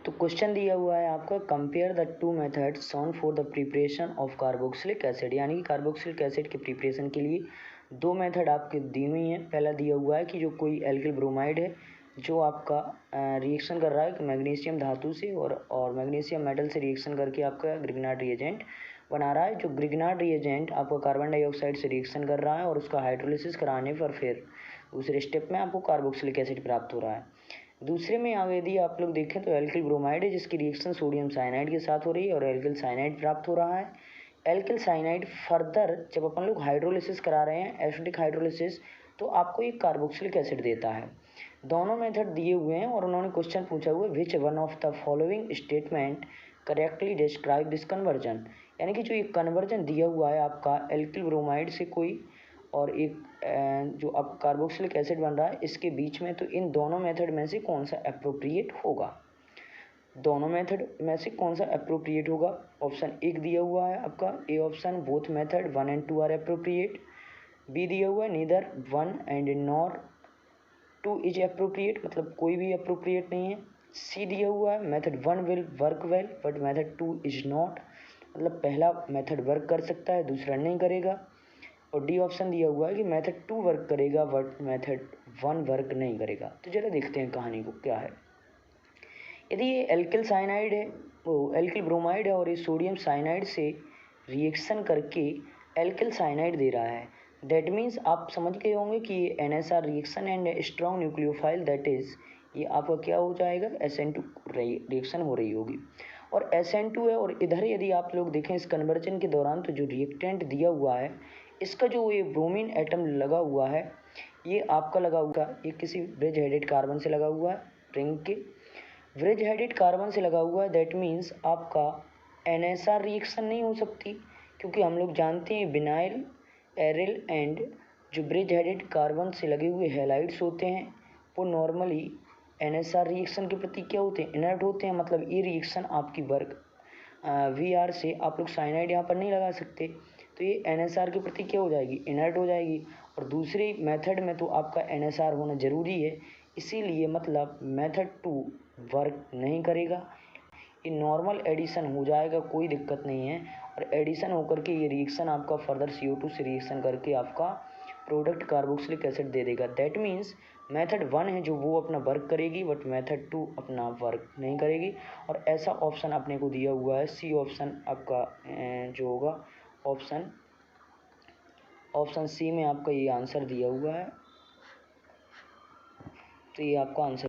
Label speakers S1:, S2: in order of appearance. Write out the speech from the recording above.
S1: तो क्वेश्चन दिया हुआ है आपका, compare the two methods shown for the preparation of carboxylic acid, यानी कि कार्बोक्सिलिक एसिड के प्रिपरेशन के लिए दो मेथड आपके दी हुई हैं। पहला दिया हुआ है कि जो कोई एल्किल ब्रोमाइड है जो आपका रिएक्शन कर रहा है मैग्नीशियम धातु से और मैग्नीशियम मेटल से रिएक्शन करके आपका ग्रिग्नार्ड रिएजेंट बना रहा है। जो ग्रिग्नार्ड रिएजेंट आपका कार्बन डाइऑक्साइड से रिएक्शन कर रहा है और उसका हाइड्रोलिसिस कराने पर फिर दूसरे स्टेप में आपको कार्बोक्सिलिक एसिड प्राप्त हो रहा है। दूसरे में यदि आप लोग देखें तो एल्किल ब्रोमाइड है जिसकी रिएक्शन सोडियम साइनाइड के साथ हो रही है और एल्किल साइनाइड प्राप्त हो रहा है। एल्किल साइनाइड फर्दर जब अपन लोग हाइड्रोलिसिस करा रहे हैं, एसिडिक हाइड्रोलिसिस, तो आपको एक कार्बोक्सिलिक एसिड देता है। दोनों मेथड दिए हुए हैं और उन्होंने क्वेश्चन पूछा हुआ है, which one of the following statement correctly describe this conversion, यानी कि जो ये कन्वर्जन दिया हुआ है आपका एल्किल ब्रोमाइड से कोई और एक जो अब कार्बोक्सिलिक एसिड बन रहा है इसके बीच में, तो इन दोनों मेथड में से कौन सा अप्रोप्रिएट होगा। दोनों मेथड में से कौन सा अप्रोप्रिएट होगा। ऑप्शन एक दिया हुआ है आपका A option, both method 1 and 2 are appropriate. B दिया हुआ है neither 1 and nor 2 is appropriate, मतलब कोई भी अप्रोप्रिएट नहीं है। सी दिया हुआ है method 1 will work well but method 2 is not, मतलब पहला मेथड वर्क कर सकता है दूसरा नहीं करेगा। और डी ऑप्शन दिया हुआ है कि मेथड 2 वर्क करेगा बट मेथड 1 वर्क नहीं करेगा। तो चलो देखते हैं कहानी को क्या है। यदि ये एल्किल साइनाइड है, वो एल्किल ब्रोमाइड है और ये सोडियम साइनाइड से रिएक्शन करके एल्किल साइनाइड दे रहा है, दैट मीन्स आप समझ गए होंगे कि ये NSR reaction and strong nucleophile, that is ये आपका क्या हो जाएगा, SN2 रिएक्शन हो रही होगी। और SN2 है और इधर यदि आप लोग देखें इस कन्वर्जन के दौरान तो जो रिएक्टेंट दिया हुआ है इसका जो ये ब्रोमीन एटम लगा हुआ है ये आपका लगा हुआ, ये किसी ब्रिज हेडेड कार्बन से लगा हुआ है, रिंग के ब्रिज हेडेड कार्बन से लगा हुआ है। दैट मीन्स आपका NSR रिएक्शन नहीं हो सकती, क्योंकि हम लोग जानते हैं बिनाइल, एरिल एंड जो ब्रिज हेडेड कार्बन से लगे हुए हैलाइड्स होते हैं वो नॉर्मली NSR रिएक्शन के प्रति क्या होते हैं, इनर्ट होते हैं। मतलब ये रिएक्शन आपकी वर्क VR से आप लोग साइनाइड यहाँ पर नहीं लगा सकते, तो ये NSR के प्रति क्या हो जाएगी, इनर्ट हो जाएगी। और दूसरे मेथड में तो आपका NSR होना ज़रूरी है, इसीलिए मतलब मेथड 2 वर्क नहीं करेगा। ये नॉर्मल एडिशन हो जाएगा, कोई दिक्कत नहीं है, और एडिशन होकर के ये रिएक्शन आपका फर्दर CO2 से रिएक्शन करके आपका प्रोडक्ट कार्बोक्सिलिक एसिड दे देगा। दैट मीन्स मेथड 1 है जो वो अपना वर्क करेगी बट मेथड 2 अपना वर्क नहीं करेगी। और ऐसा ऑप्शन अपने को दिया हुआ है, सी ऑप्शन आपका जो होगा ऑप्शन सी में आपका ये आंसर दिया हुआ है, तो ये आपका आंसर